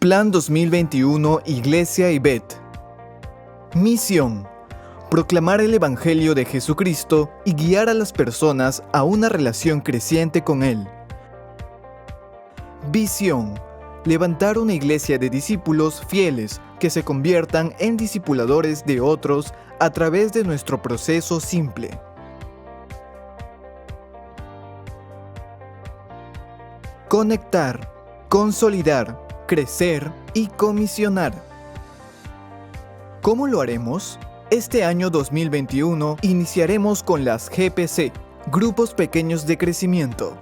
Plan 2021 Iglesia IBET. Misión: proclamar el Evangelio de Jesucristo y guiar a las personas a una relación creciente con Él. Visión: levantar una iglesia de discípulos fieles que se conviertan en discipuladores de otros a través de nuestro proceso simple. Conectar, consolidar, crecer y comisionar. ¿Cómo lo haremos? Este año 2021 iniciaremos con las GPC, Grupos Pequeños de Crecimiento.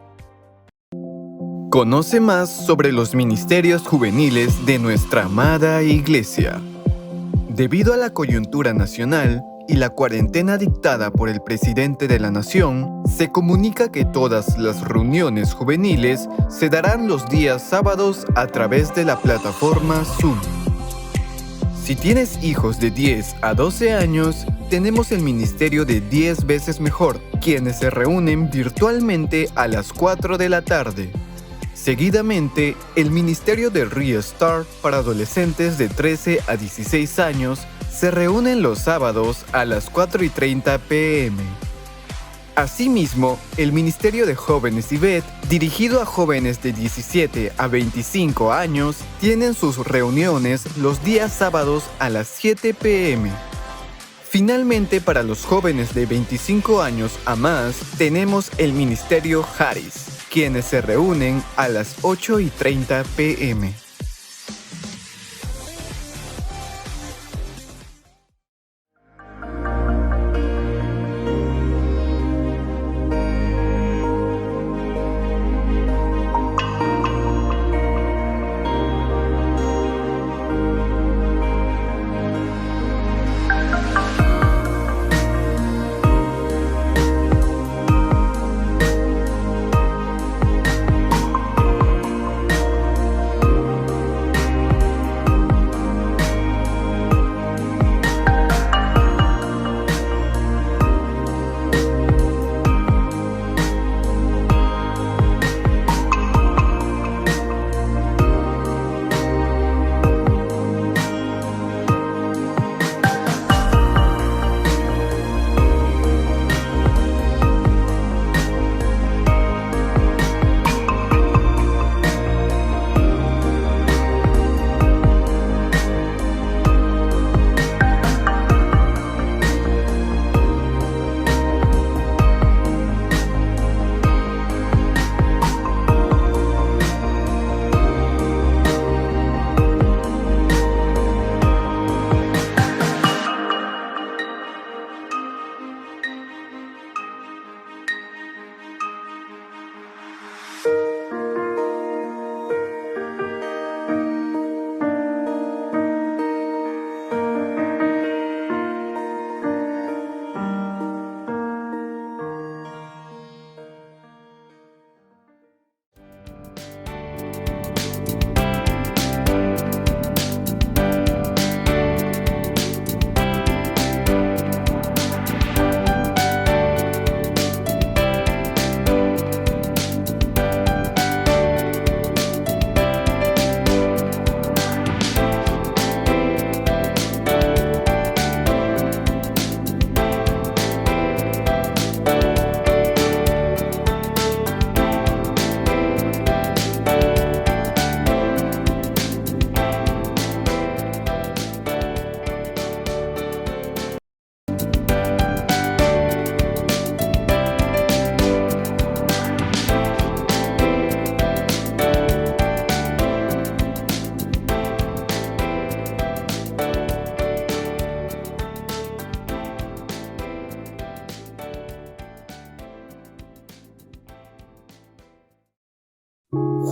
Conoce más sobre los ministerios juveniles de nuestra amada Iglesia. Debido a la coyuntura nacional y la cuarentena dictada por el presidente de la nación, se comunica que todas las reuniones juveniles se darán los días sábados a través de la plataforma Zoom. Si tienes hijos de 10 a 12 años, tenemos el ministerio de 10 veces mejor, quienes se reúnen virtualmente a las 4 de la tarde. Seguidamente, el ministerio de Restart para adolescentes de 13 a 16 años se reúnen los sábados a las 4:30 p.m. Asimismo, el Ministerio de Jóvenes IBET, dirigido a jóvenes de 17 a 25 años, tienen sus reuniones los días sábados a las 7 p.m. Finalmente, para los jóvenes de 25 años a más, tenemos el Ministerio Haris, quienes se reúnen a las 8:30 p.m.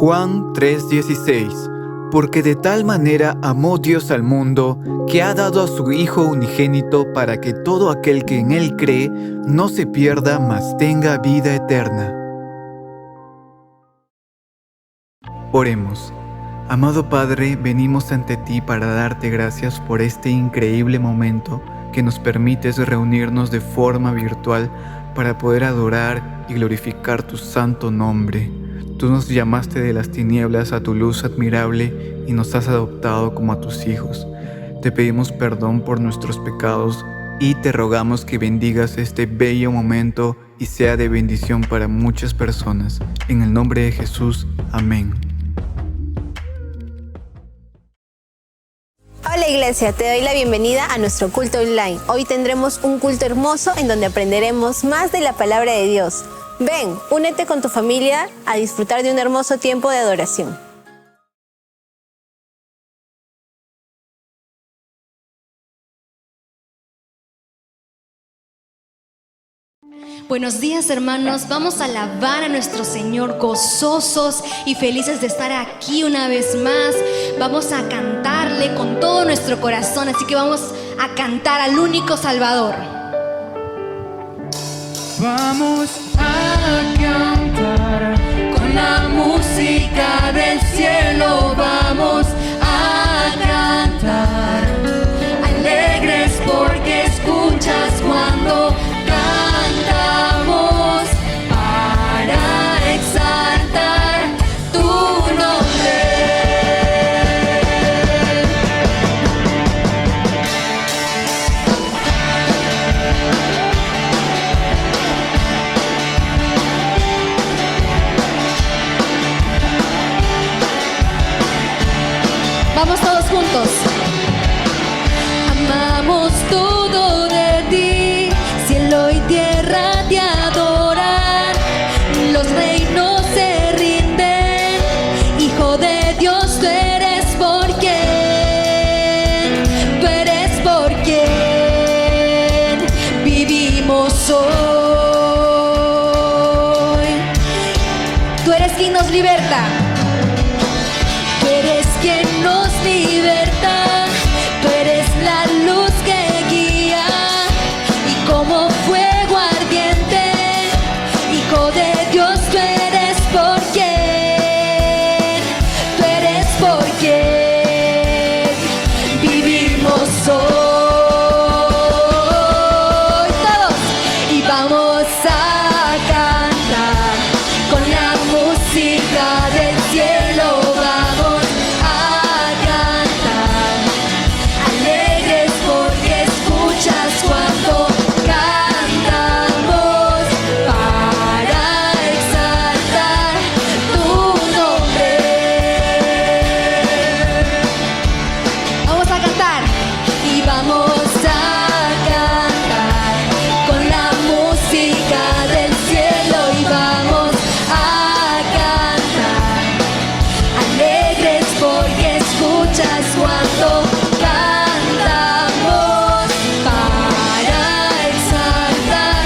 Juan 3:16. Porque de tal manera amó Dios al mundo, que ha dado a su Hijo unigénito para que todo aquel que en Él cree no se pierda, mas tenga vida eterna. Oremos. Amado Padre, venimos ante ti para darte gracias por este increíble momento que nos permites reunirnos de forma virtual para poder adorar y glorificar tu santo nombre. Tú nos llamaste de las tinieblas a tu luz admirable y nos has adoptado como a tus hijos. Te pedimos perdón por nuestros pecados y te rogamos que bendigas este bello momento y sea de bendición para muchas personas. En el nombre de Jesús, amén. Hola iglesia, te doy la bienvenida a nuestro culto online. Hoy tendremos un culto hermoso en donde aprenderemos más de la palabra de Dios. Ven, únete con tu familia a disfrutar de un hermoso tiempo de adoración. Buenos días, hermanos. Vamos a alabar a nuestro Señor gozosos y felices de estar aquí una vez más. Vamos a cantarle con todo nuestro corazón, así que vamos a cantar al único Salvador. Vamos a cantar con la música del cielo. Vamos a cantar alegres porque escuchas cuando cantamos para exaltar tu nombre. Vamos todos juntos. Amamos todo de ti, cielo y tierra te adoran, los reinos se rinden, Hijo de Dios tú eres por quien vivimos hoy. Tú eres quien nos liberta. Tú eres quien nos liberta, tú eres la luz que guía y como fuego ardiente, Hijo de Dios tú eres por quien vivimos hoy. Todos y vamos a cantar con la música del cielo. Vamos a cantar alegres porque escuchas cuando cantamos para exaltar tu nombre. Vamos a cantar. Y vamos a cantar con la música del cielo. Y vamos a cantar alegres porque escuchas cuando cantamos para exaltar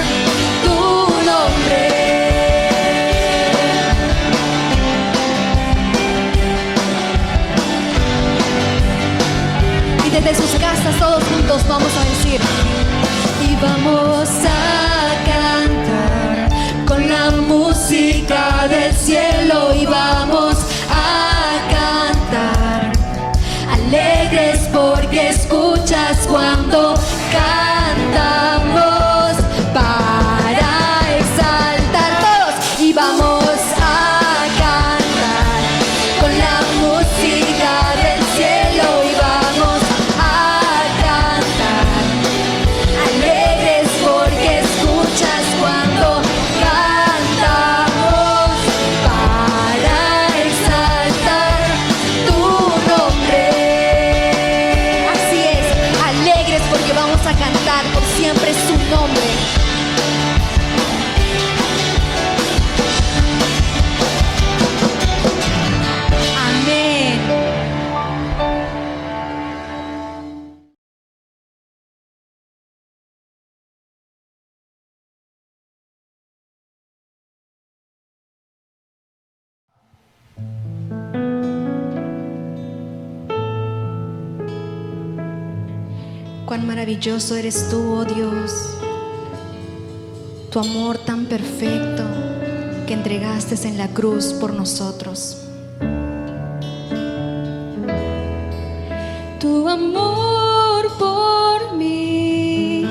tu nombre. Y desde sus casas todos juntos vamos a decir: Y vamos a cantar con la música del cielo. Y vamos a cantar alegres porque escuchas cuando cantamos para exaltar todos. Y vamos a cantar con la música del cielo. Y vamos a cantar alegres porque escuchas cuando cantamos para exaltar tu nombre. así es, alegres porque vamos a cantar por siempre su nombre. Amén. Cuán maravilloso eres tú, oh Dios. Tu amor tan perfecto que entregaste en la cruz por nosotros. Tu amor por mí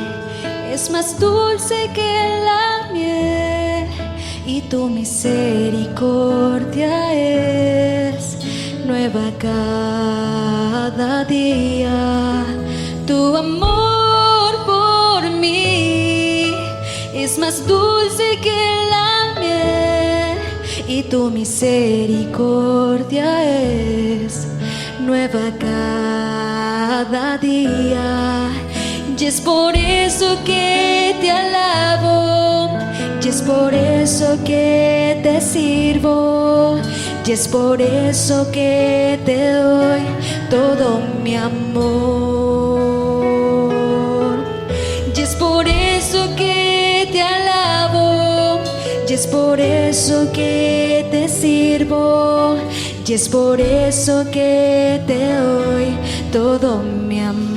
es más dulce que la miel y tu misericordia es nueva nueva cada día. Tu amor por mí es más dulce que la miel y tu misericordia es nueva cada día. Y es por eso que te alabo, y es por eso que te sirvo, y es por eso que te doy todo mi amor. Y es por eso que te alabo, y es por eso que te sirvo, y es por eso que te doy todo mi amor.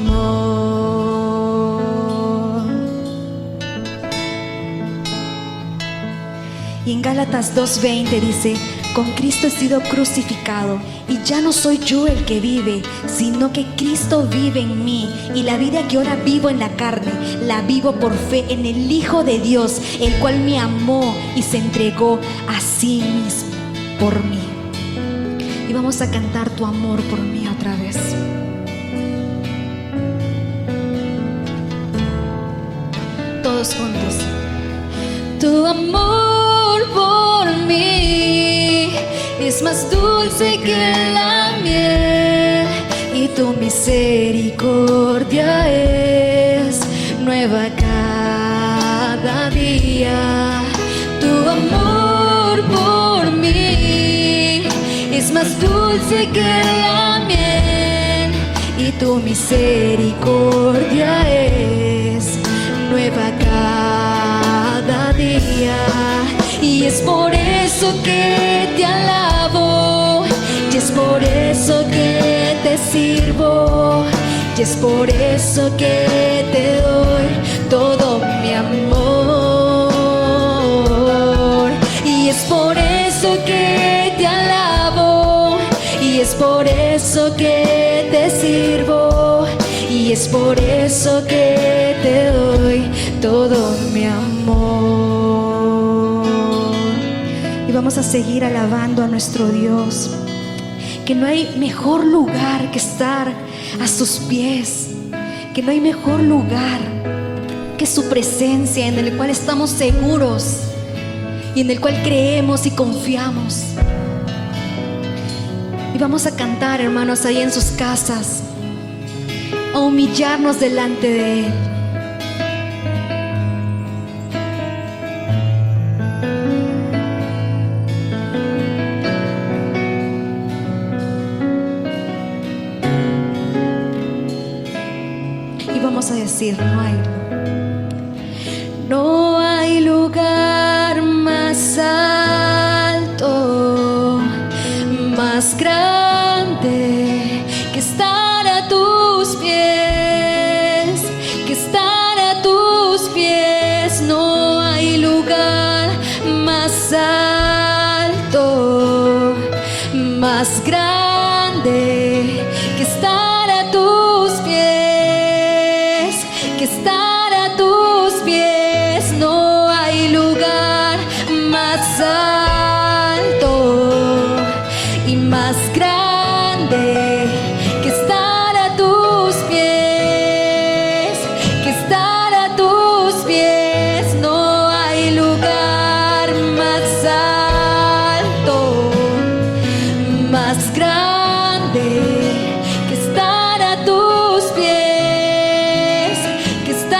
Y en Gálatas 2:20 dice: con Cristo he sido crucificado, y ya no soy yo el que vive, sino que Cristo vive en mí. Y la vida que ahora vivo en la carne, la vivo por fe en el Hijo de Dios, el cual me amó y se entregó a sí mismo por mí. Y vamos a cantar tu amor por mí otra vez. Todos juntos. Tu amor por mí es más dulce que la miel y tu misericordia es nueva cada día. Tu amor por mí es más dulce que la miel y tu misericordia es nueva cada día. Y es por eso que te alabo, y es por eso que te sirvo, y es por eso que te doy todo mi amor. Y es por eso que te alabo, y es por eso que te sirvo, y es por eso que te doy todo mi amor. Y vamos a seguir alabando a nuestro Dios, que no hay mejor lugar que estar a sus pies, que no hay mejor lugar que su presencia, en el cual estamos seguros y en el cual creemos y confiamos. Y vamos a cantar, hermanos, ahí en sus casas, a humillarnos delante de Él. Y vamos a decir: no hay lugar más alto, más grande que estar a tus pies, que estar a tus pies. No hay lugar más alto, más grande que estar a tus pies, que estar a tus pies. No hay lugar más alto y más grande que estar a tus pies, que estar a tus pies. No hay lugar más alto, más grande que estar a tus pies, que estar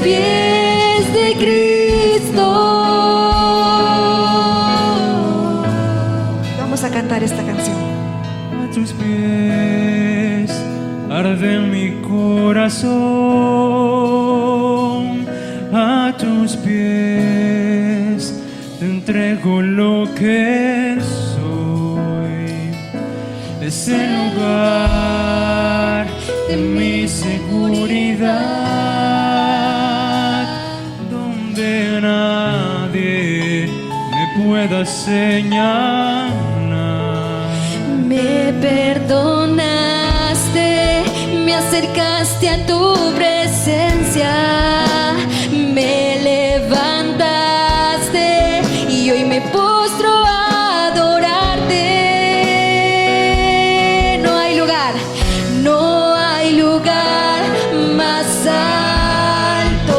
pies de Cristo. Vamos a cantar esta canción. A tus pies arde mi corazón, a tus pies te entrego lo que soy. Es el lugar de mi seguridad, donde nadie me pueda señalar. Me perdonaste, me acercaste a tu presencia, me levantaste y hoy me postro a adorarte. No hay lugar, no hay lugar más alto,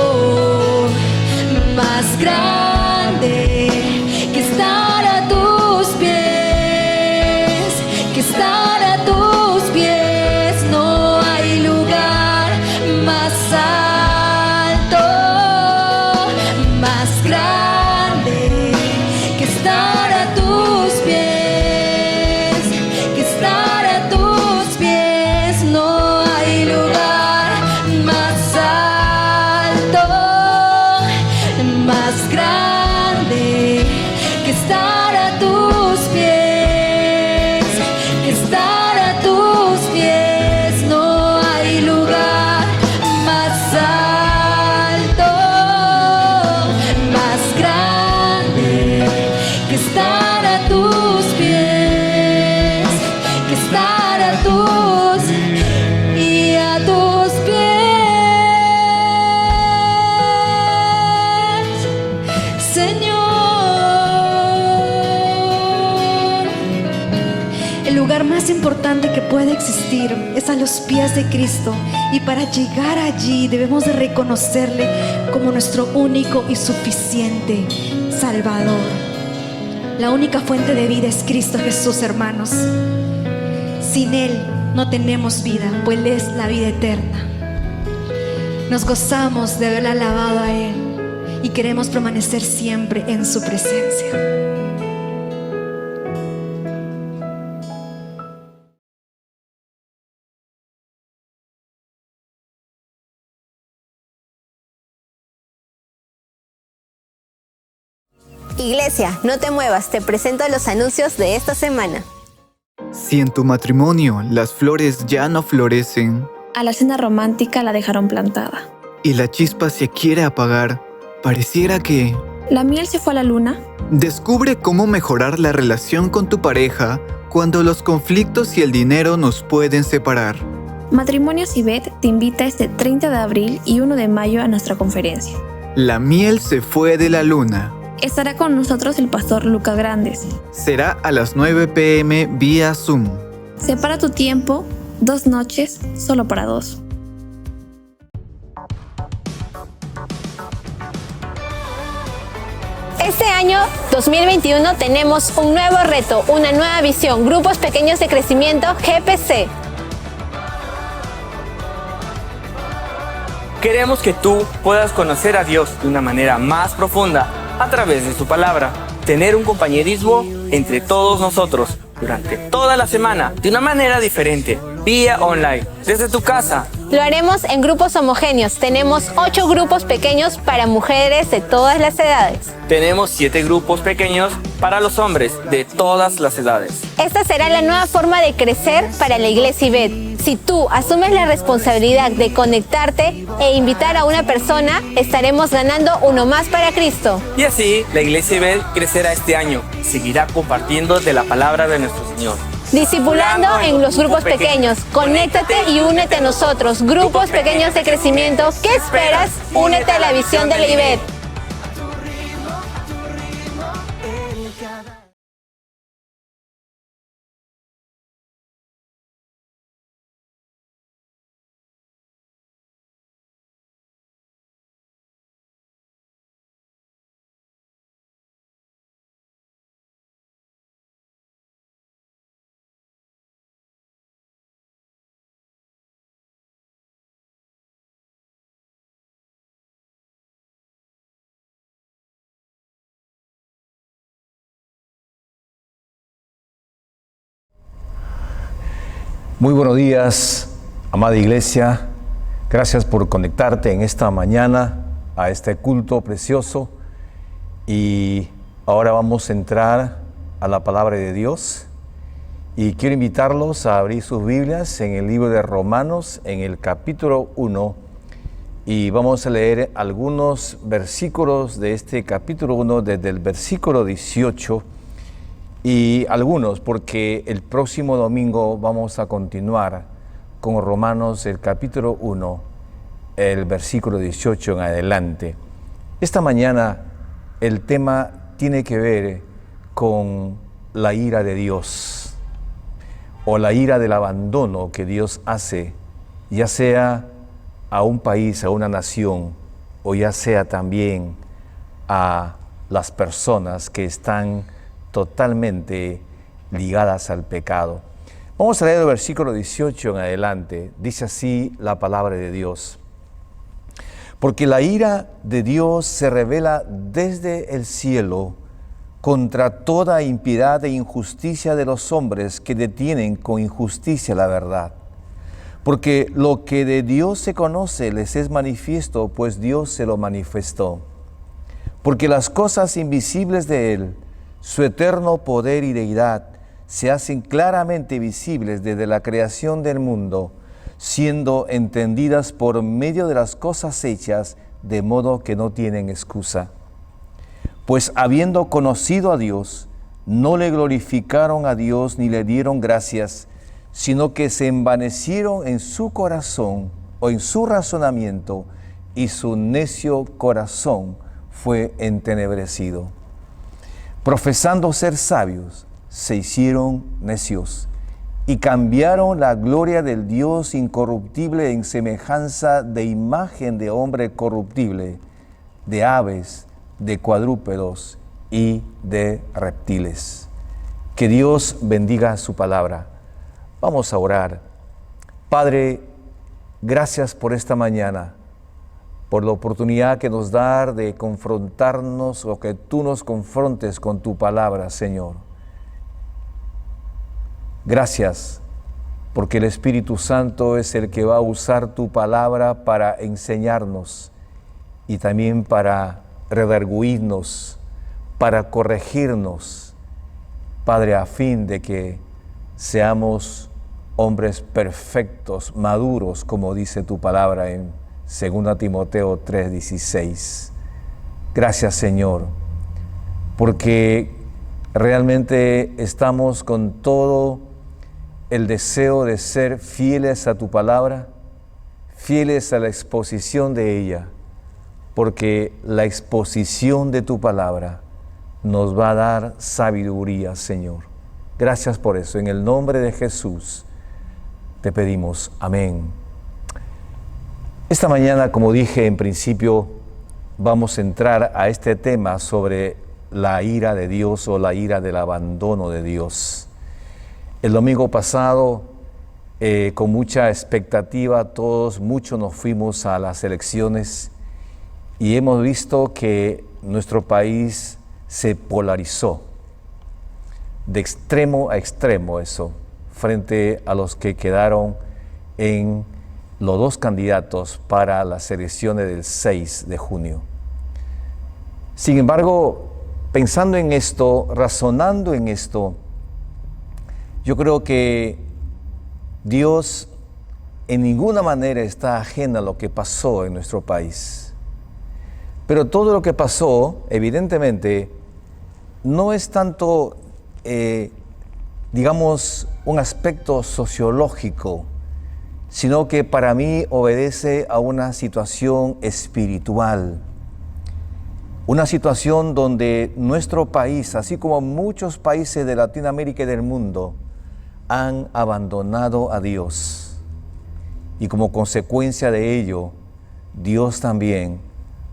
más grande que estar a tus pies, que estar a tus pies. No hay lugar más alto, más grande que estar a tus pies, que estar a tus pies. No hay lugar más alto, más grande que estar a tus pies, que estar a tus pies. No hay lugar más alto, más grande que estar a tus pies, que estar a tus y a tus pies, Señor. El lugar más importante que puede existir es a los pies de Cristo, y para llegar allí debemos de reconocerle como nuestro único y suficiente Salvador. La única fuente de vida es Cristo Jesús, hermanos. Sin Él no tenemos vida, pues Él es la vida eterna. Nos gozamos de haberle alabado a Él y queremos permanecer siempre en su presencia. Iglesia, no te muevas, te presento los anuncios de esta semana. Si en tu matrimonio las flores ya no florecen A la cena romántica la dejaron plantada. y la chispa se quiere apagar, pareciera que... La miel se fue a la luna. Descubre cómo mejorar la relación con tu pareja cuando los conflictos y el dinero nos pueden separar. Matrimonios Ibet te invita este 30 de abril y 1 de mayo a nuestra conferencia. La miel se fue de la luna. Estará con nosotros el pastor Lucas Grandes. Será a las 9 p.m. vía Zoom. Separa tu tiempo, 2 noches, solo para 2. Este año 2021 tenemos un nuevo reto, una nueva visión, Grupos Pequeños de Crecimiento GPC. Queremos que tú puedas conocer a Dios de una manera más profunda a través de su palabra, tener un compañerismo entre todos nosotros durante toda la semana de una manera diferente, vía online, desde tu casa. Lo haremos en grupos homogéneos. Tenemos 8 grupos pequeños para mujeres de todas las edades. Tenemos 7 grupos pequeños para los hombres de todas las edades. Esta será la nueva forma de crecer para la Iglesia Ibet. Si tú asumes la responsabilidad de conectarte e invitar a una persona, estaremos ganando uno más para Cristo. Y así, la Iglesia Ibet crecerá este año, seguirá compartiendo de la palabra de nuestro Señor. Discipulando en los grupos pequeños. Conéctate y únete a nosotros. Grupos pequeños de crecimiento. ¿Qué esperas? Únete a la visión de la Ibet. Muy buenos días, amada iglesia. Gracias por conectarte en esta mañana a este culto precioso. Y ahora vamos a entrar a la palabra de Dios. Y quiero invitarlos a abrir sus Biblias en el libro de Romanos, en el capítulo 1. Y vamos a leer algunos versículos de este capítulo 1, desde el versículo 18. Y algunos, porque el próximo domingo vamos a continuar con Romanos, el capítulo 1, el versículo 18 en adelante. Esta mañana el tema tiene que ver con la ira de Dios, o la ira del abandono que Dios hace, ya sea a un país, a una nación, o ya sea también a las personas que están totalmente ligadas al pecado. Vamos a leer el versículo 18 en adelante. Dice así la palabra de Dios. Porque la ira de Dios se revela desde el cielo contra toda impiedad e injusticia de los hombres que detienen con injusticia la verdad. Porque lo que de Dios se conoce les es manifiesto, pues Dios se lo manifestó. Porque las cosas invisibles de Él, su eterno poder y deidad, se hacen claramente visibles desde la creación del mundo, siendo entendidas por medio de las cosas hechas, de modo que no tienen excusa. Pues habiendo conocido a Dios, no le glorificaron a Dios ni le dieron gracias, sino que se envanecieron en su corazón o en su razonamiento, y su necio corazón fue entenebrecido. Profesando ser sabios, se hicieron necios y cambiaron la gloria del Dios incorruptible en semejanza de imagen de hombre corruptible, de aves, de cuadrúpedos y de reptiles. Que Dios bendiga su palabra. Vamos a orar. Padre, gracias por esta mañana, por la oportunidad que nos da de confrontarnos, o que tú nos confrontes con tu palabra, Señor. Gracias, porque el Espíritu Santo es el que va a usar tu palabra para enseñarnos y también para redarguirnos, para corregirnos, Padre, a fin de que seamos hombres perfectos, maduros, como dice tu palabra en 2 Timoteo 3:16. Gracias, Señor, porque realmente estamos con todo el deseo de ser fieles a tu palabra, fieles a la exposición de ella, porque la exposición de tu palabra nos va a dar sabiduría, Señor. Gracias por eso. En el nombre de Jesús te pedimos. Amén. Esta mañana, como dije en principio, vamos a entrar a este tema sobre la ira de Dios o la ira del abandono de Dios. El domingo pasado, con mucha expectativa, muchos nos fuimos a las elecciones y hemos visto que nuestro país se polarizó de extremo a extremo, eso, frente a los que quedaron en los dos candidatos para las elecciones del 6 de junio. Sin embargo, pensando en esto, razonando en esto, yo creo que Dios en ninguna manera está ajeno a lo que pasó en nuestro país. Pero todo lo que pasó, evidentemente, no es tanto, digamos, un aspecto sociológico, sino que para mí obedece a una situación espiritual. Una situación donde nuestro país, así como muchos países de Latinoamérica y del mundo, han abandonado a Dios. Y como consecuencia de ello, Dios también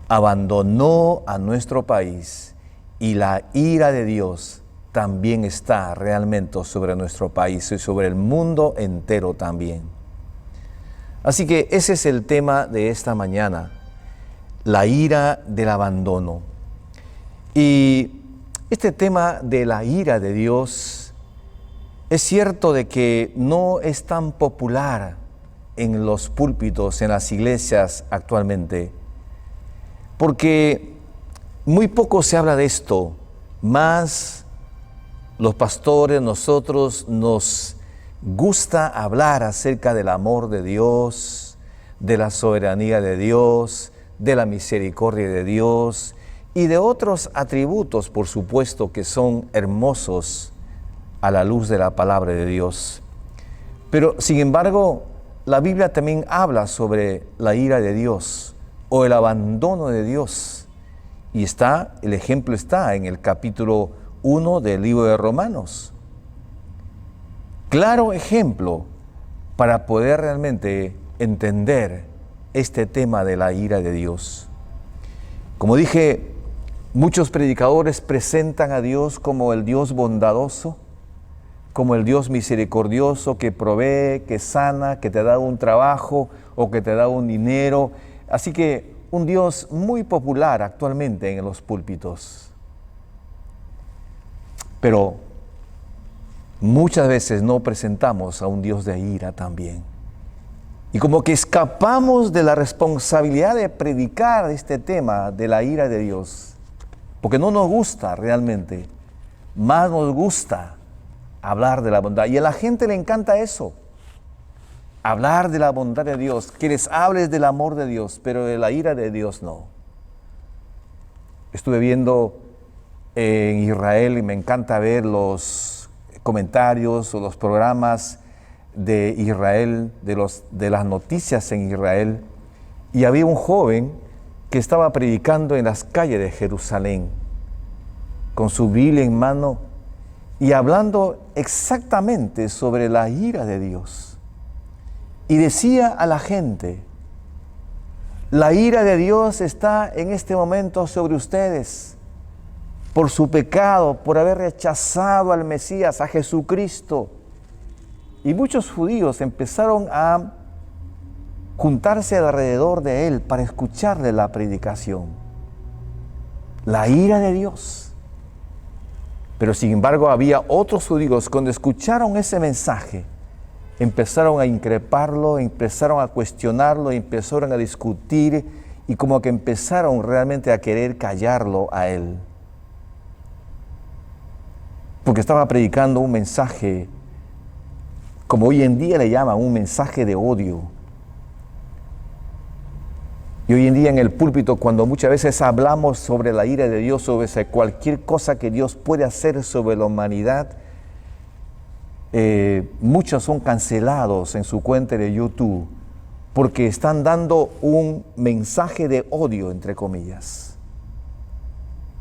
abandonó a nuestro país, y la ira de Dios también está realmente sobre nuestro país y sobre el mundo entero también. Así que ese es el tema de esta mañana, la ira del abandono. Y este tema de la ira de Dios Es cierto de que no es tan popular en los púlpitos, en las iglesias actualmente, porque muy poco se habla de esto, más los pastores, nosotros nos gusta hablar acerca del amor de Dios, de la soberanía de Dios, de la misericordia de Dios y de otros atributos, por supuesto, que son hermosos a la luz de la palabra de Dios. Pero, sin embargo, la Biblia también habla sobre la ira de Dios o el abandono de Dios. Y el ejemplo está en el capítulo 1 del libro de Romanos. Claro ejemplo para poder realmente entender este tema de la ira de Dios. Como dije, muchos predicadores presentan a Dios como el Dios bondadoso, como el Dios misericordioso que provee, que sana, que te da un trabajo o que te da un dinero. Así que un Dios muy popular actualmente en los púlpitos. Pero muchas veces no presentamos a un Dios de ira también. Y como que escapamos de la responsabilidad de predicar este tema de la ira de Dios, porque no nos gusta realmente, más nos gusta hablar de la bondad. Y a la gente le encanta eso, hablar de la bondad de Dios, que les hables del amor de Dios, pero de la ira de Dios no. Estuve viendo en Israel y me encanta ver los comentarios o los programas de Israel, de las noticias en Israel, y había un joven que estaba predicando en las calles de Jerusalén, con su Biblia en mano, y hablando exactamente sobre la ira de Dios. Y decía a la gente, la ira de Dios está en este momento sobre ustedes, por su pecado, por haber rechazado al Mesías, a Jesucristo. Y muchos judíos empezaron a juntarse alrededor de él para escucharle la predicación. La ira de Dios. Pero sin embargo había otros judíos, cuando escucharon ese mensaje, empezaron a increparlo, empezaron a cuestionarlo, empezaron a discutir y como que empezaron realmente a querer callarlo a él. Porque estaba predicando un mensaje, como hoy en día le llaman, un mensaje de odio. Y hoy en día en el púlpito, cuando muchas veces hablamos sobre la ira de Dios, sobre cualquier cosa que Dios puede hacer sobre la humanidad, muchos son cancelados en su cuenta de YouTube porque están dando un mensaje de odio, entre comillas.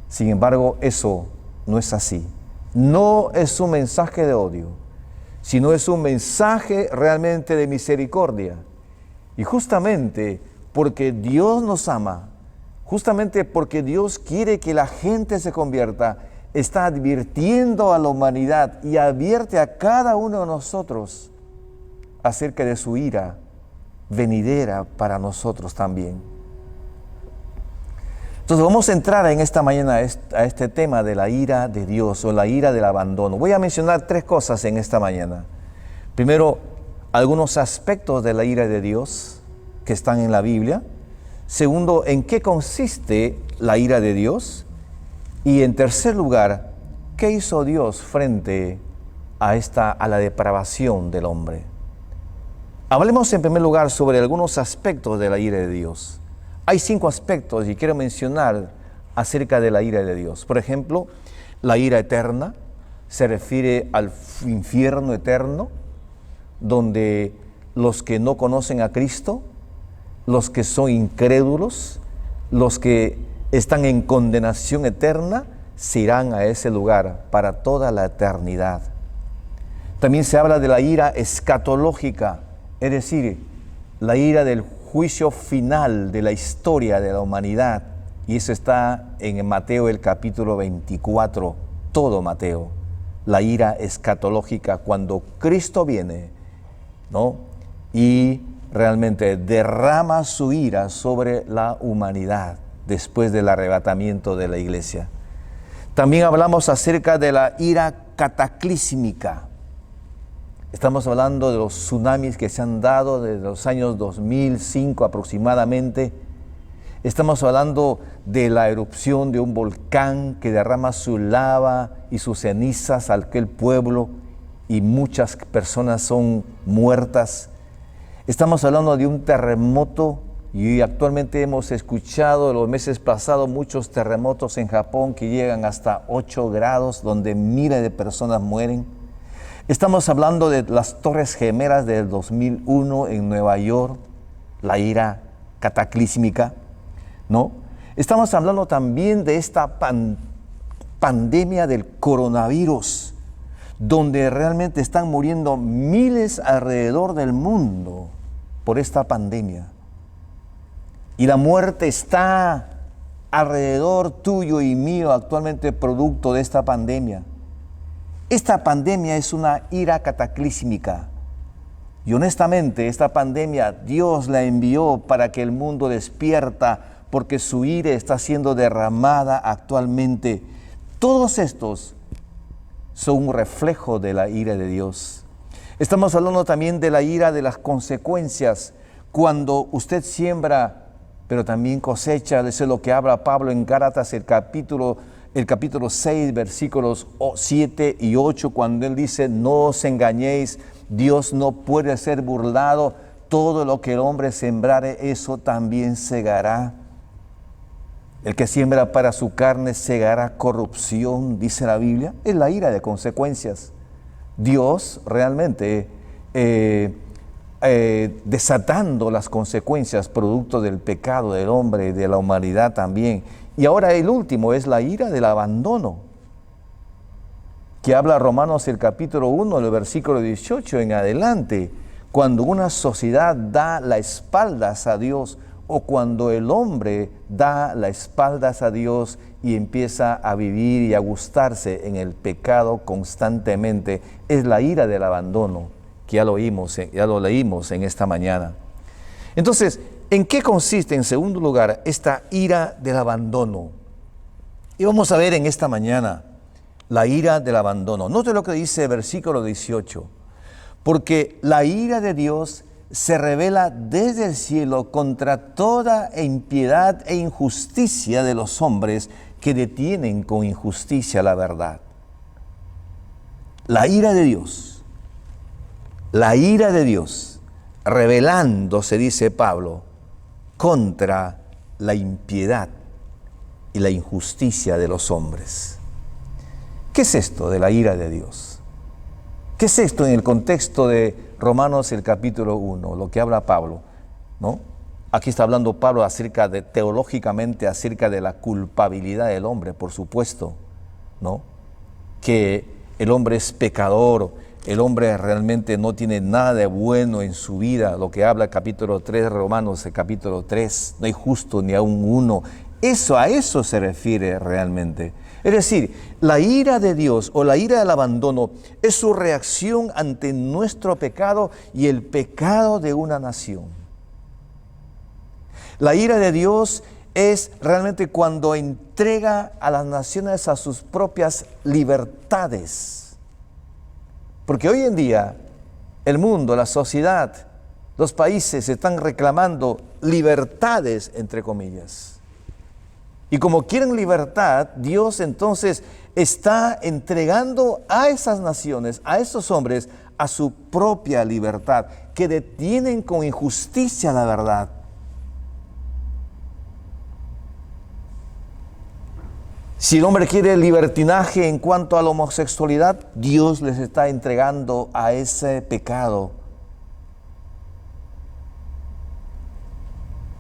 Sin embargo, eso no es así. No es un mensaje de odio, sino es un mensaje realmente de misericordia. Y justamente porque Dios nos ama, justamente porque Dios quiere que la gente se convierta, está advirtiendo a la humanidad y advierte a cada uno de nosotros acerca de su ira venidera para nosotros también. Entonces vamos a entrar en esta mañana a este tema de la ira de Dios o la ira del abandono. Voy a mencionar 3 cosas en esta mañana. Primero, algunos aspectos de la ira de Dios que están en la Biblia. Segundo, ¿en qué consiste la ira de Dios? Y en tercer lugar, ¿qué hizo Dios frente a la depravación del hombre? Hablemos en primer lugar sobre algunos aspectos de la ira de Dios. Hay 5 aspectos y quiero mencionar acerca de la ira de Dios. Por ejemplo, la ira eterna se refiere al infierno eterno, donde los que no conocen a Cristo, los que son incrédulos, los que están en condenación eterna, se irán a ese lugar para toda la eternidad. También se habla de la ira escatológica, es decir, la ira del juicio final de la historia de la humanidad. Y eso está en Mateo el capítulo 24, todo Mateo. La ira escatológica, cuando Cristo viene, ¿no? Y realmente derrama su ira sobre la humanidad después del arrebatamiento de la iglesia. También hablamos acerca de la ira cataclísmica, Estamos hablando de los tsunamis que se han dado desde los años 2005 aproximadamente. Estamos hablando de la erupción de un volcán que derrama su lava y sus cenizas a aquel pueblo y muchas personas son muertas. Estamos hablando de un terremoto y actualmente hemos escuchado en los meses pasados muchos terremotos en Japón que llegan hasta 8 grados, donde miles de personas mueren. Estamos hablando de las Torres Gemelas del 2001 en Nueva York, la ira cataclísmica, ¿no? Estamos hablando también de esta pandemia del coronavirus, donde realmente están muriendo miles alrededor del mundo por esta pandemia. Y la muerte está alrededor tuyo y mío actualmente producto de esta pandemia. Esta pandemia es una ira cataclísmica. Y honestamente, esta pandemia Dios la envió para que el mundo despierta, porque su ira está siendo derramada actualmente. Todos estos son un reflejo de la ira de Dios. Estamos hablando también de la ira de las consecuencias. Cuando usted siembra, pero también cosecha, eso es lo que habla Pablo en Gálatas, el capítulo 6, versículos 7 y 8, cuando él dice, no os engañéis, Dios no puede ser burlado, todo lo que el hombre sembrare, eso también segará. El que siembra para su carne segará corrupción, dice la Biblia, es la ira de consecuencias. Dios realmente desatando las consecuencias producto del pecado del hombre y de la humanidad también. Y ahora el último es la ira del abandono, que habla Romanos el capítulo 1, el versículo 18 en adelante, cuando una sociedad da la espaldas a Dios o cuando el hombre da la espaldas a Dios y empieza a vivir y a gustarse en el pecado constantemente, es la ira del abandono, que ya lo leímos en esta mañana. Entonces, ¿en qué consiste, en segundo lugar, esta ira del abandono? Y vamos a ver en esta mañana la ira del abandono. Note lo que dice el versículo 18. Porque la ira de Dios se revela desde el cielo contra toda impiedad e injusticia de los hombres que detienen con injusticia la verdad. La ira de Dios, revelándose, dice Pablo, contra la impiedad y la injusticia de los hombres. ¿Qué es esto de la ira de Dios? ¿Qué es esto en el contexto de Romanos el capítulo 1, lo que habla Pablo, ¿no? Aquí está hablando Pablo teológicamente acerca de la culpabilidad del hombre, por supuesto, ¿no? Que el hombre es pecador, el hombre realmente no tiene nada de bueno en su vida, lo que habla el capítulo 3 de Romanos, el capítulo 3, no hay justo ni aun uno. A eso se refiere realmente. Es decir, la ira de Dios o la ira del abandono es su reacción ante nuestro pecado y el pecado de una nación. La ira de Dios es realmente cuando entrega a las naciones a sus propias libertades. Porque hoy en día el mundo, la sociedad, los países están reclamando libertades, entre comillas. Y como quieren libertad, Dios entonces está entregando a esas naciones, a esos hombres, a su propia libertad, que detienen con injusticia la verdad. Si el hombre quiere libertinaje en cuanto a la homosexualidad, Dios les está entregando a ese pecado.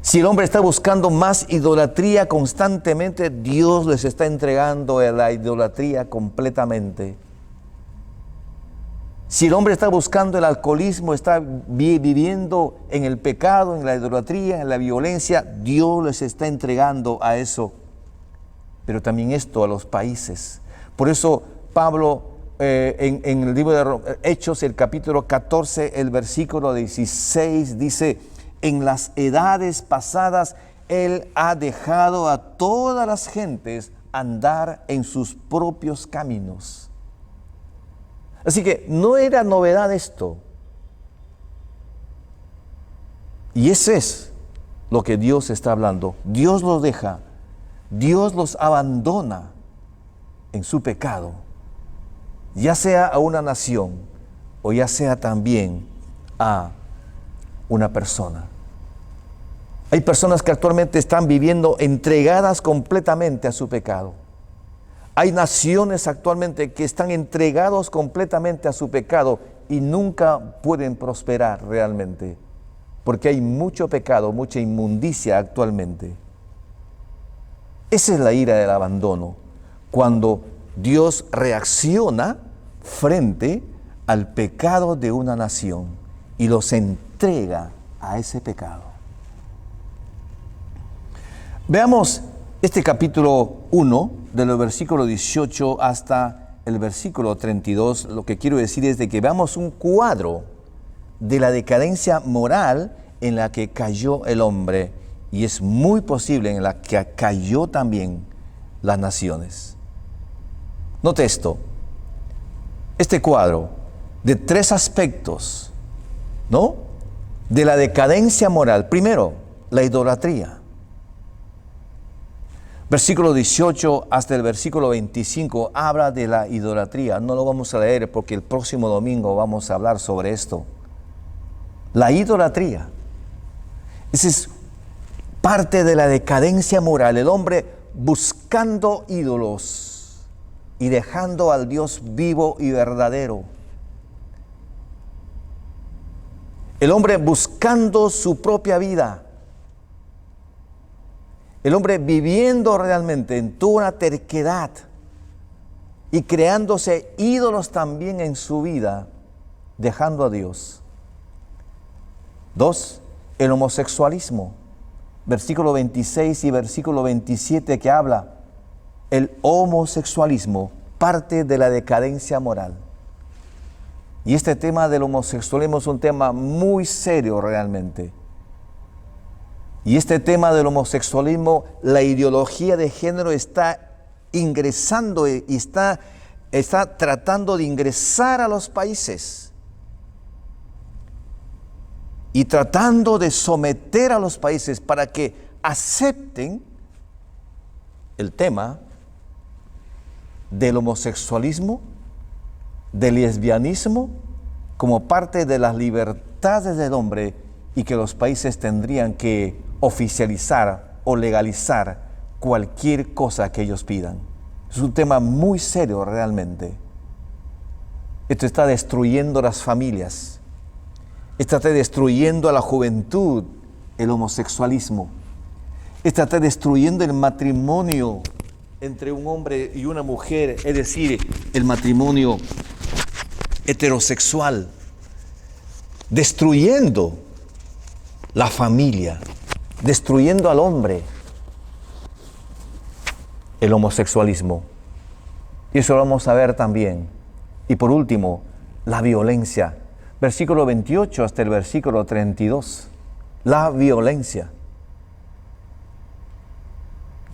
Si el hombre está buscando más idolatría constantemente, Dios les está entregando a la idolatría completamente. Si el hombre está buscando el alcoholismo, está viviendo en el pecado, en la idolatría, en la violencia, Dios les está entregando a eso. Pero también esto a los países. Por eso Pablo en el libro de Hechos, el capítulo 14, el versículo 16 dice: en las edades pasadas Él ha dejado a todas las gentes andar en sus propios caminos. Así que no era novedad esto. Y eso es lo que Dios está hablando. Dios los deja, Dios los abandona en su pecado, ya sea a una nación o ya sea también a una persona. Hay personas que actualmente están viviendo entregadas completamente a su pecado. Hay naciones actualmente que están entregados completamente a su pecado y nunca pueden prosperar realmente, porque hay mucho pecado, mucha inmundicia actualmente. Esa es la ira del abandono, cuando Dios reacciona frente al pecado de una nación y los entrega a ese pecado. Veamos este capítulo 1, del versículo 18 hasta el versículo 32. Lo que quiero decir es de que veamos un cuadro de la decadencia moral en la que cayó el hombre, y es muy posible en la que cayó también las naciones. Note esto, este cuadro de tres aspectos, ¿no?, de la decadencia moral. Primero, la idolatría. Versículo 18 hasta el versículo 25 habla de la idolatría. No lo vamos a leer porque el próximo domingo vamos a hablar sobre esto. La idolatría. Esa es parte de la decadencia moral. El hombre buscando ídolos y dejando al Dios vivo y verdadero. El hombre buscando su propia vida. El hombre viviendo realmente en toda una terquedad y creándose ídolos también en su vida, dejando a Dios. 2, el homosexualismo. Versículo 26 y versículo 27 que habla, el homosexualismo, parte de la decadencia moral. Y este tema del homosexualismo es un tema muy serio realmente. Y este tema del homosexualismo, la ideología de género está ingresando y está tratando de ingresar a los países y tratando de someter a los países para que acepten el tema del homosexualismo, del lesbianismo, como parte de las libertades del hombre, y que los países tendrían que oficializar o legalizar cualquier cosa que ellos pidan. Es un tema muy serio realmente. Esto está destruyendo las familias. Esto está destruyendo a la juventud, el homosexualismo. Esto está destruyendo el matrimonio entre un hombre y una mujer, es decir, el matrimonio heterosexual. Destruyendo la familia, destruyendo al hombre, el homosexualismo. Y eso lo vamos a ver también. Y por último, la violencia. Versículo 28 hasta el versículo 32. La violencia.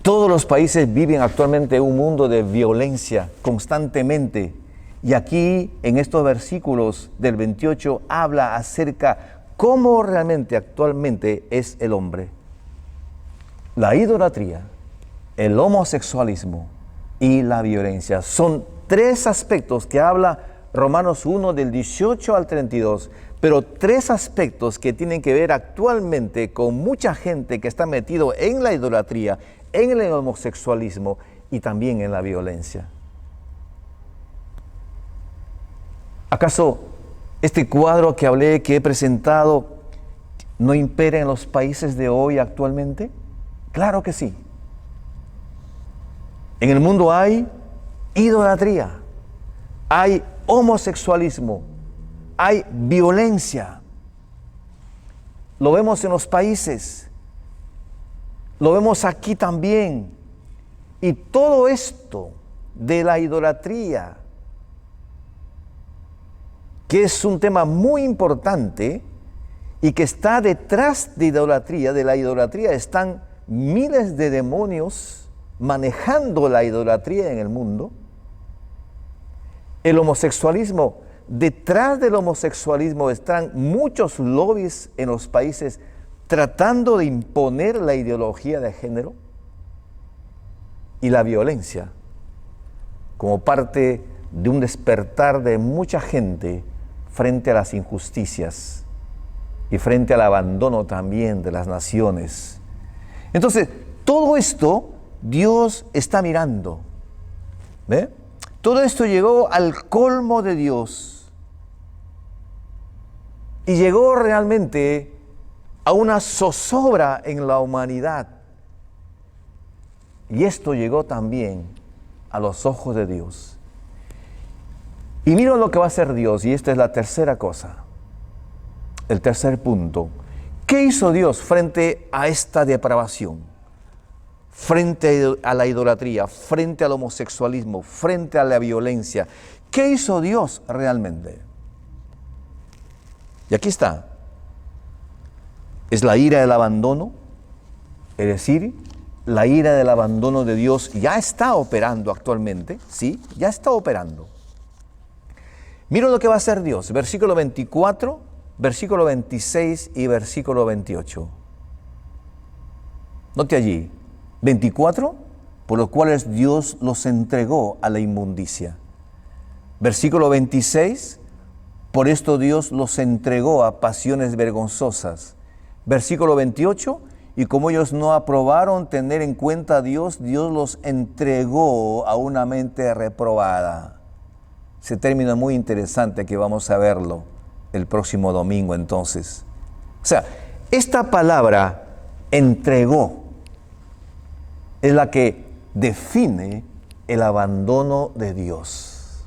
Todos los países viven actualmente un mundo de violencia constantemente. Y aquí, en estos versículos del 28, habla acerca cómo realmente actualmente es el hombre. La idolatría, el homosexualismo y la violencia son tres aspectos que habla Romanos 1 del 18 al 32, pero tres aspectos que tienen que ver actualmente con mucha gente que está metido en la idolatría, en el homosexualismo y también en la violencia. ¿Acaso este cuadro que hablé, que he presentado, no impera en los países de hoy actualmente? Claro que sí. En el mundo hay idolatría, hay homosexualismo, hay violencia. Lo vemos en los países, lo vemos aquí también. Y todo esto de la idolatría, que es un tema muy importante y que está detrás de la idolatría están miles de demonios manejando la idolatría en el mundo. El homosexualismo, detrás del homosexualismo están muchos lobbies en los países tratando de imponer la ideología de género y la violencia como parte de un despertar de mucha gente frente a las injusticias y frente al abandono también de las naciones. Entonces, todo esto Dios está mirando. ¿Ve? Todo esto llegó al colmo de Dios y llegó realmente a una zozobra en la humanidad. Y esto llegó también a los ojos de Dios. Y mira lo que va a hacer Dios, y esta es la tercera cosa, el tercer punto. ¿Qué hizo Dios frente a esta depravación? Frente a la idolatría, frente al homosexualismo, frente a la violencia. ¿Qué hizo Dios realmente? Y aquí está. Es la ira del abandono, es decir, la ira del abandono de Dios ya está operando actualmente, ¿sí? Ya está operando. Mira lo que va a hacer Dios, versículo 24, versículo 26 y versículo 28. Note allí, 24, por los cuales Dios los entregó a la inmundicia. Versículo 26, por esto Dios los entregó a pasiones vergonzosas. Versículo 28, y como ellos no aprobaron tener en cuenta a Dios, Dios los entregó a una mente reprobada. Ese término es muy interesante que vamos a verlo el próximo domingo entonces. O sea, esta palabra entregó es la que define el abandono de Dios.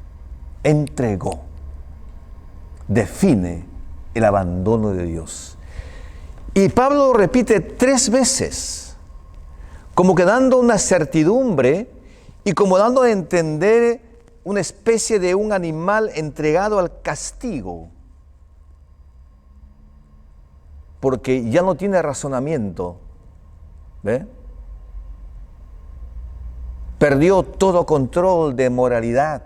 Entregó. Define el abandono de Dios. Y Pablo lo repite 3 veces, como que dando una certidumbre y como dando a entender una especie de un animal entregado al castigo, porque ya no tiene razonamiento, ¿ve? Perdió todo control de moralidad,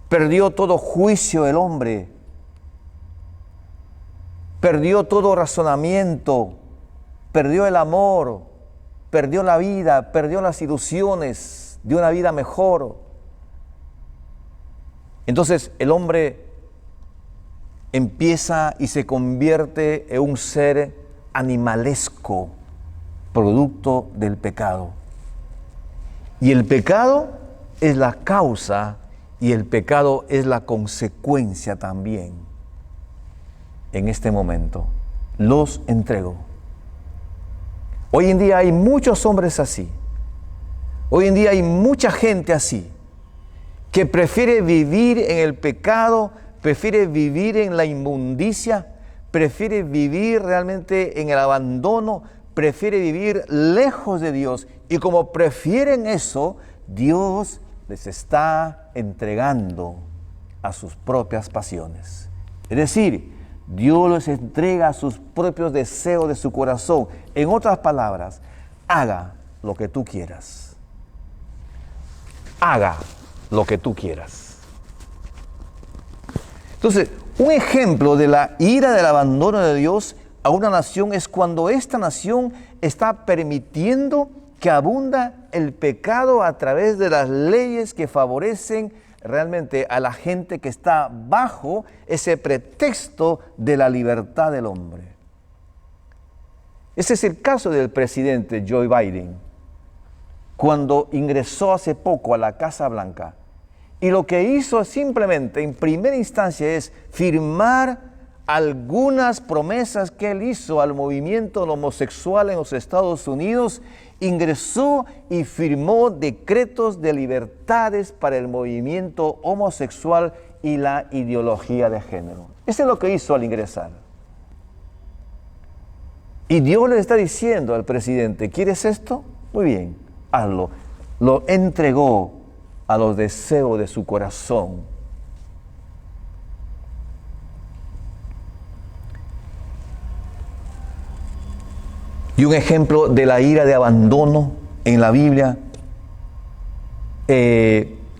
perdió todo juicio el hombre, perdió todo razonamiento, perdió el amor, perdió la vida, perdió las ilusiones de una vida mejor. Entonces el hombre empieza y se convierte en un ser animalesco, producto del pecado. Y el pecado es la causa y el pecado es la consecuencia también. En este momento, los entregó. Hoy en día hay muchos hombres así. Hoy en día hay mucha gente así, que prefiere vivir en el pecado, prefiere vivir en la inmundicia, prefiere vivir realmente en el abandono, prefiere vivir lejos de Dios. Y como prefieren eso, Dios les está entregando a sus propias pasiones. Es decir, Dios les entrega a sus propios deseos de su corazón. En otras palabras, haga lo que tú quieras. Haga lo que tú quieras. Entonces, un ejemplo de la ira del abandono de Dios a una nación es cuando esta nación está permitiendo que abunda el pecado a través de las leyes que favorecen realmente a la gente que está bajo ese pretexto de la libertad del hombre. Ese es el caso del presidente Joe Biden, cuando ingresó hace poco a la Casa Blanca. Y lo que hizo simplemente, en primera instancia, es firmar algunas promesas que él hizo al movimiento homosexual en los Estados Unidos. Ingresó y firmó decretos de libertades para el movimiento homosexual y la ideología de género. Eso es lo que hizo al ingresar. Y Dios le está diciendo al presidente, ¿quieres esto? Muy bien, hazlo. Lo entregó a los deseos de su corazón. Y un ejemplo de la ira de abandono en la Biblia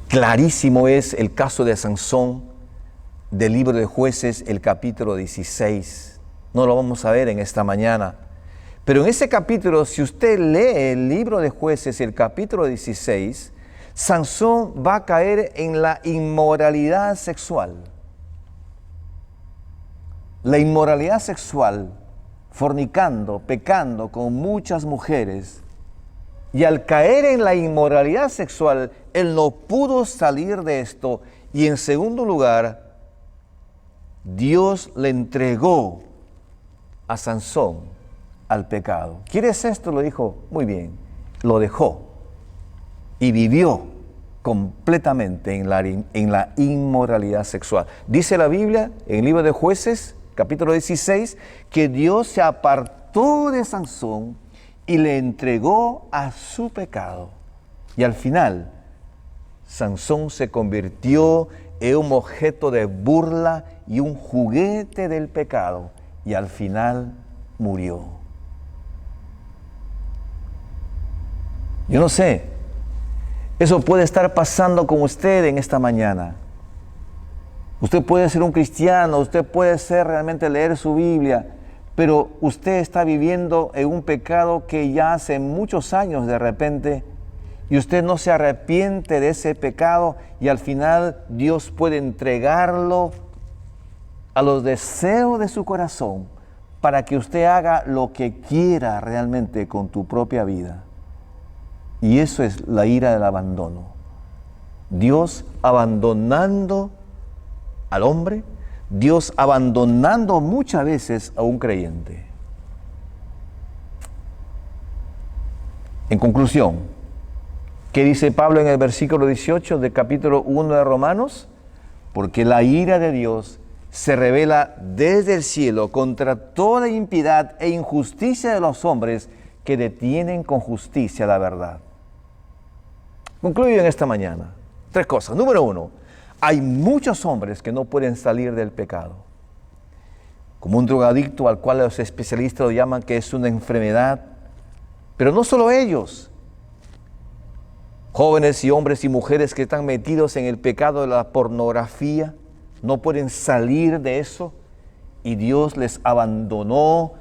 Clarísimo es el caso de Sansón, del libro de Jueces, el capítulo 16. No lo vamos a ver en esta mañana. Pero en ese capítulo, si usted lee el libro de Jueces, el capítulo 16, Sansón va a caer en la inmoralidad sexual. La inmoralidad sexual, fornicando, pecando con muchas mujeres. Y al caer en la inmoralidad sexual, él no pudo salir de esto. Y en segundo lugar, Dios le entregó a Sansón al pecado. ¿Quieres esto? Lo dijo, muy bien, lo dejó y vivió completamente en la inmoralidad sexual. Dice la Biblia en el libro de Jueces, capítulo 16, que Dios se apartó de Sansón y le entregó a su pecado. Y al final, Sansón se convirtió en un objeto de burla y un juguete del pecado. Y al final murió. Yo no sé, eso puede estar pasando con usted en esta mañana. Usted puede ser un cristiano, usted puede realmente leer su Biblia, pero usted está viviendo en un pecado que ya hace muchos años de repente, y usted no se arrepiente de ese pecado, y al final Dios puede entregarlo a los deseos de su corazón para que usted haga lo que quiera realmente con tu propia vida. Y eso es la ira del abandono. Dios abandonando al hombre, Dios abandonando muchas veces a un creyente. En conclusión, ¿qué dice Pablo en el versículo 18 del capítulo 1 de Romanos? Porque la ira de Dios se revela desde el cielo contra toda impiedad e injusticia de los hombres que detienen con justicia la verdad. Concluyo en esta mañana 3 cosas. Número 1, hay muchos hombres que no pueden salir del pecado. Como un drogadicto al cual los especialistas lo llaman que es una enfermedad. Pero no solo ellos. Jóvenes y hombres y mujeres que están metidos en el pecado de la pornografía, no pueden salir de eso y Dios les abandonó,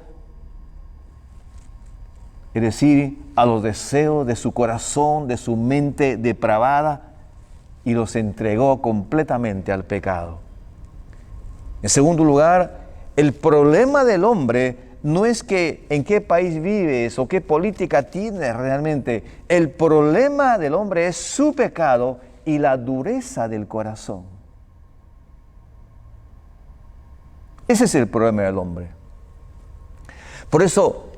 es decir, a los deseos de su corazón, de su mente depravada, y los entregó completamente al pecado. En segundo lugar, el problema del hombre no es que en qué país vives o qué política tienes realmente. El problema del hombre es su pecado y la dureza del corazón. Ese es el problema del hombre. Por eso,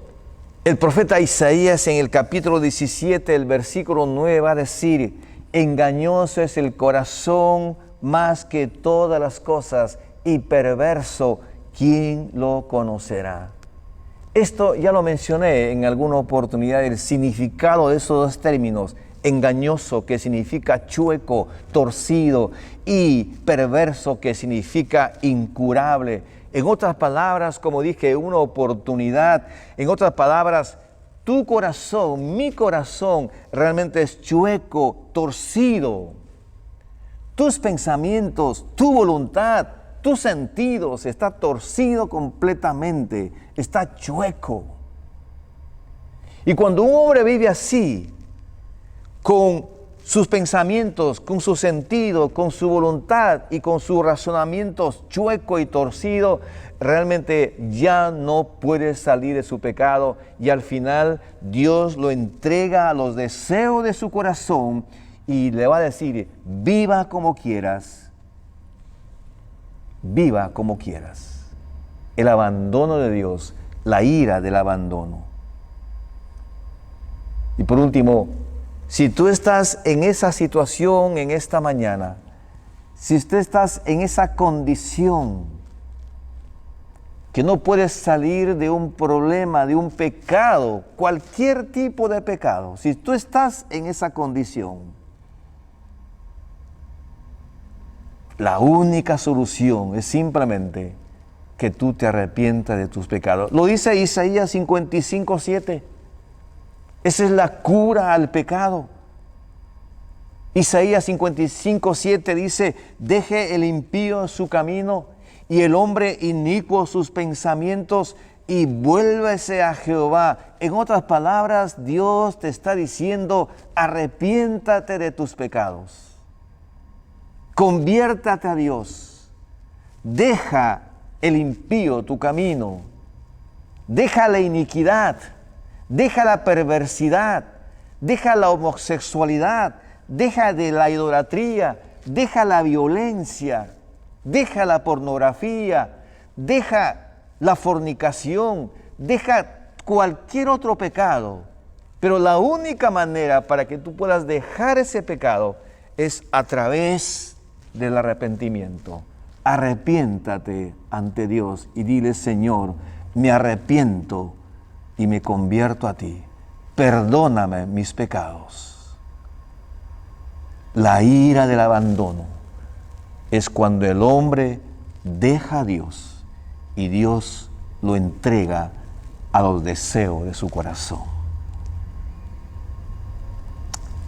el profeta Isaías en el capítulo 17, el versículo 9 va a decir: engañoso es el corazón más que todas las cosas y perverso, ¿quién lo conocerá? Esto ya lo mencioné en alguna oportunidad, el significado de esos dos términos: engañoso, que significa chueco, torcido, y perverso, que significa incurable. En otras palabras, como dije, una oportunidad. En otras palabras, tu corazón, mi corazón, realmente es chueco, torcido. Tus pensamientos, tu voluntad, tus sentidos, está torcido completamente, está chueco. Y cuando un hombre vive así, con sus pensamientos, con su sentido, con su voluntad y con sus razonamientos chueco y torcido, realmente ya no puede salir de su pecado y al final Dios lo entrega a los deseos de su corazón y le va a decir: viva como quieras, viva como quieras. El abandono de Dios, la ira del abandono. Y por último, si tú estás en esa situación en esta mañana, si tú estás en esa condición que no puedes salir de un problema, de un pecado, cualquier tipo de pecado, si tú estás en esa condición, la única solución es simplemente que tú te arrepientas de tus pecados. Lo dice Isaías 55:7. Esa es la cura al pecado. Isaías 55:7 dice, deje el impío su camino y el hombre inicuo sus pensamientos y vuélvese a Jehová. En otras palabras, Dios te está diciendo, arrepiéntate de tus pecados. Conviértate a Dios. Deja el impío tu camino. Deja la iniquidad. Deja la perversidad. Deja la homosexualidad. Deja de la idolatría. Deja la violencia. Deja la pornografía. Deja la fornicación, deja cualquier otro pecado. Pero la única manera para que tú puedas dejar ese pecado es a través del arrepentimiento. Arrepiéntate ante Dios y dile, Señor, me arrepiento y me convierto a ti. Perdóname mis pecados. La ira del abandono es cuando el hombre deja a Dios y Dios lo entrega a los deseos de su corazón.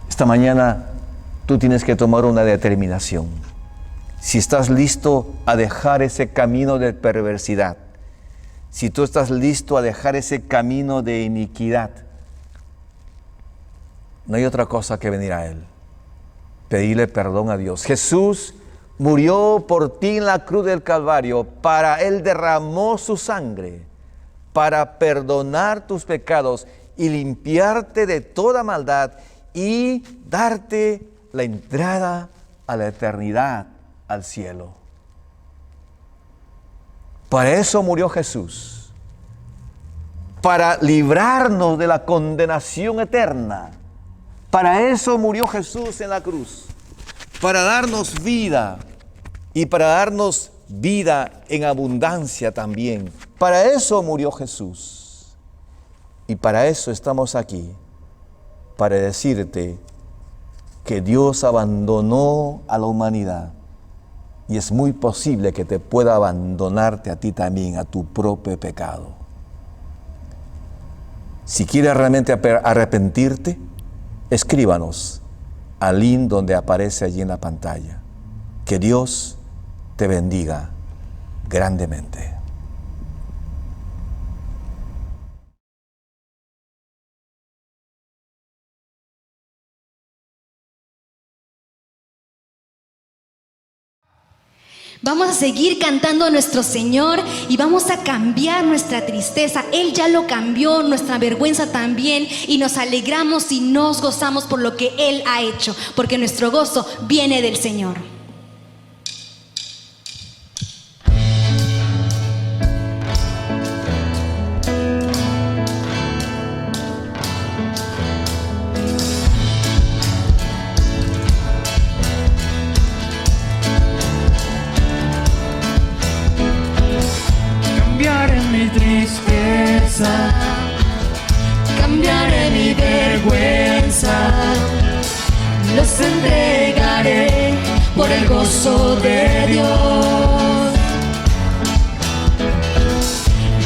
Esta mañana tú tienes que tomar una determinación. Si estás listo a dejar ese camino de perversidad, si tú estás listo a dejar ese camino de iniquidad, no hay otra cosa que venir a Él. Pedirle perdón a Dios. Jesús murió por ti en la cruz del Calvario. Para Él derramó su sangre para perdonar tus pecados y limpiarte de toda maldad y darte la entrada a la eternidad, al cielo. Para eso murió Jesús, para librarnos de la condenación eterna. Para eso murió Jesús en la cruz, para darnos vida y para darnos vida en abundancia también. Para eso murió Jesús. Y para eso estamos aquí, para decirte que Dios abandonó a la humanidad y es muy posible que te pueda abandonarte a ti también, a tu propio pecado. Si quieres realmente arrepentirte, escríbanos al link donde aparece allí en la pantalla. Que Dios te bendiga grandemente. Vamos a seguir cantando a nuestro Señor y vamos a cambiar nuestra tristeza. Él ya lo cambió, nuestra vergüenza también, y nos alegramos y nos gozamos por lo que Él ha hecho, porque nuestro gozo viene del Señor. Tristeza, cambiaré mi vergüenza, los entregaré por el gozo de Dios.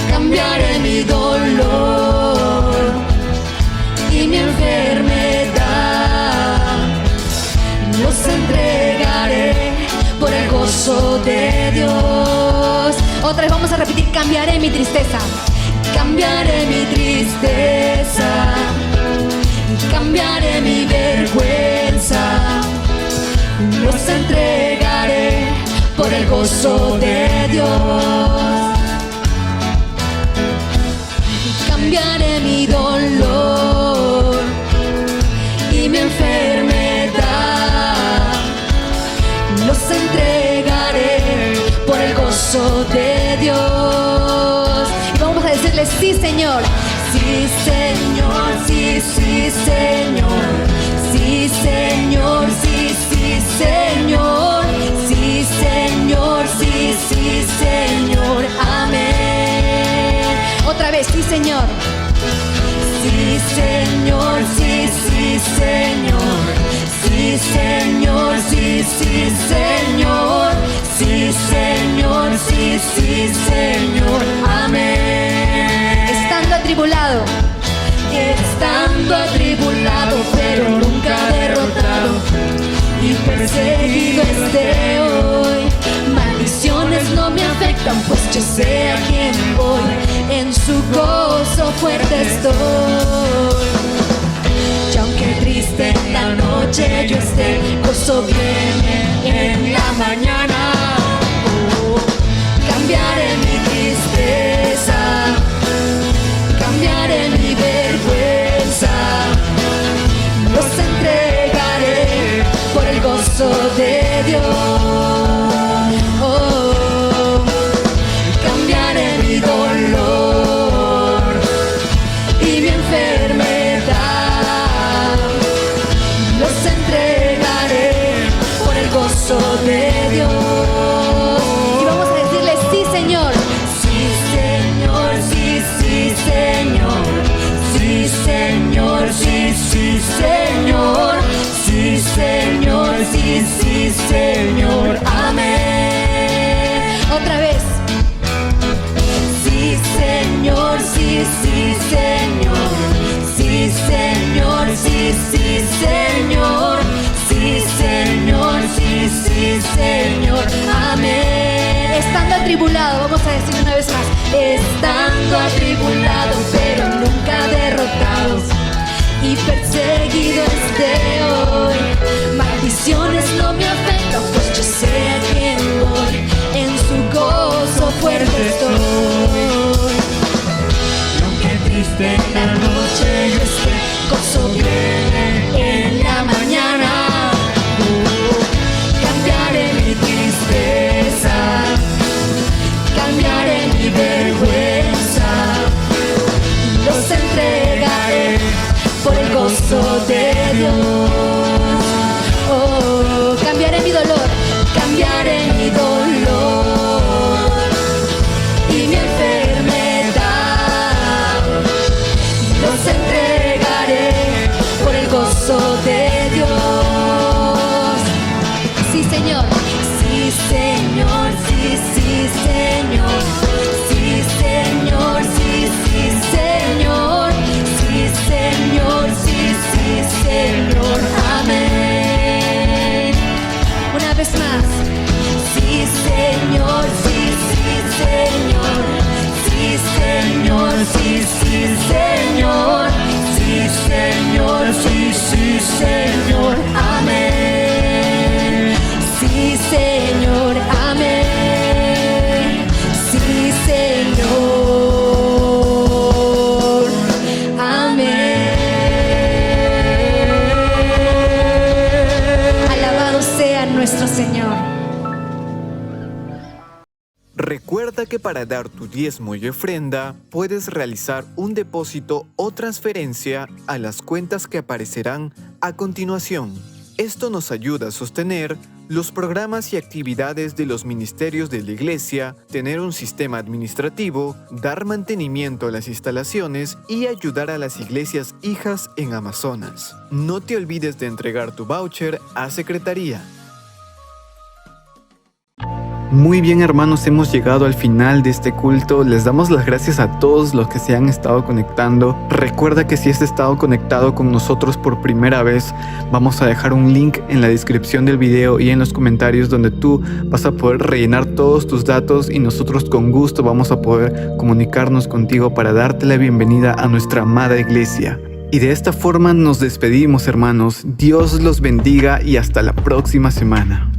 Cambiaré mi dolor y mi enfermedad, los entregaré por el gozo de Dios. Otra vez vamos a repetir, cambiaré mi tristeza. Cambiaré mi tristeza, cambiaré mi vergüenza, los entregaré por el gozo de Dios. Cambiaré mi dolor y mi enfermedad, los entregaré por el gozo de Dios. Y vamos a decirle, sí, Señor. Sí, Señor, sí, sí, Señor. Sí, Señor, sí, sí, Señor. Sí, Señor, sí, sí, Señor. Amén. Otra vez, sí, Señor. Sí, Señor, sí, sí, Señor. Sí, Señor, sí, sí, Señor. Sí, Señor, sí, sí, Señor. Amén. Estando atribulado, pero nunca derrotado. perseguido esté hoy, maldiciones no me afectan, pues yo sé a quién voy, en su gozo fuerte estoy. Y aunque triste en la noche yo esté, gozo viene en la mañana. Oh, cambiaré mi tristeza, cambiaré mi vergüenza, los entregaré por el gozo de Dios. Oh, cambiaré mi dolor y mi enfermedad, los entregaré por el gozo de Dios. Y vamos a decirle, sí, Señor. Sí, Señor, sí, sí, Señor. Sí, Señor, sí, sí, Señor. Sí, Señor, sí, sí, Señor. Amén. Otra vez. Sí, Señor, sí, sí, Señor. Sí, Señor, sí, sí, Señor. Sí, Señor, sí, sí, Señor. Amén. Estando atribulado, vamos a decir una vez más. Estando atribulado, pero nunca derrotados, y perseguido esté hoy, maldiciones no me afectan, pues yo sé a quién voy, en su gozo fuerte estoy. Y aunque triste en la noche yo esté, gozo viene en la mañana. Oh, cambiaré mi tristeza, cambiaré mi vergüenza, los entregaré por el gozo de Dios. Oh, cambiaré mi dolor, cambiaré mi dolor y mi enfermedad, los entregaré por el gozo de Dios. Sí, Señor. Sí, Señor, sí, sí, Señor. Sí, Señor, sí, sí, Señor. Sí, Señor, sí, sí, Señor. Amén. Una vez más. Sí, Señor, sí, sí, Señor. Sí, Señor, sí, sí, Señor. Sí, Señor, sí, sí, Señor. Amén. Sí, Señor, amén. Sí, Señor, amén. Alabado sea nuestro Señor. Recuerda que para dar tu diezmo y ofrenda, puedes realizar un depósito o transferencia a las cuentas que aparecerán a continuación. Esto nos ayuda a sostener los programas y actividades de los ministerios de la Iglesia, tener un sistema administrativo, dar mantenimiento a las instalaciones y ayudar a las iglesias hijas en Amazonas. No te olvides de entregar tu voucher a Secretaría. Muy bien, hermanos, hemos llegado al final de este culto. Les damos las gracias a todos los que se han estado conectando. Recuerda que si has estado conectado con nosotros por primera vez, vamos a dejar un link en la descripción del video y en los comentarios donde tú vas a poder rellenar todos tus datos y nosotros con gusto vamos a poder comunicarnos contigo para darte la bienvenida a nuestra amada iglesia. Y de esta forma nos despedimos, hermanos. Dios los bendiga y hasta la próxima semana.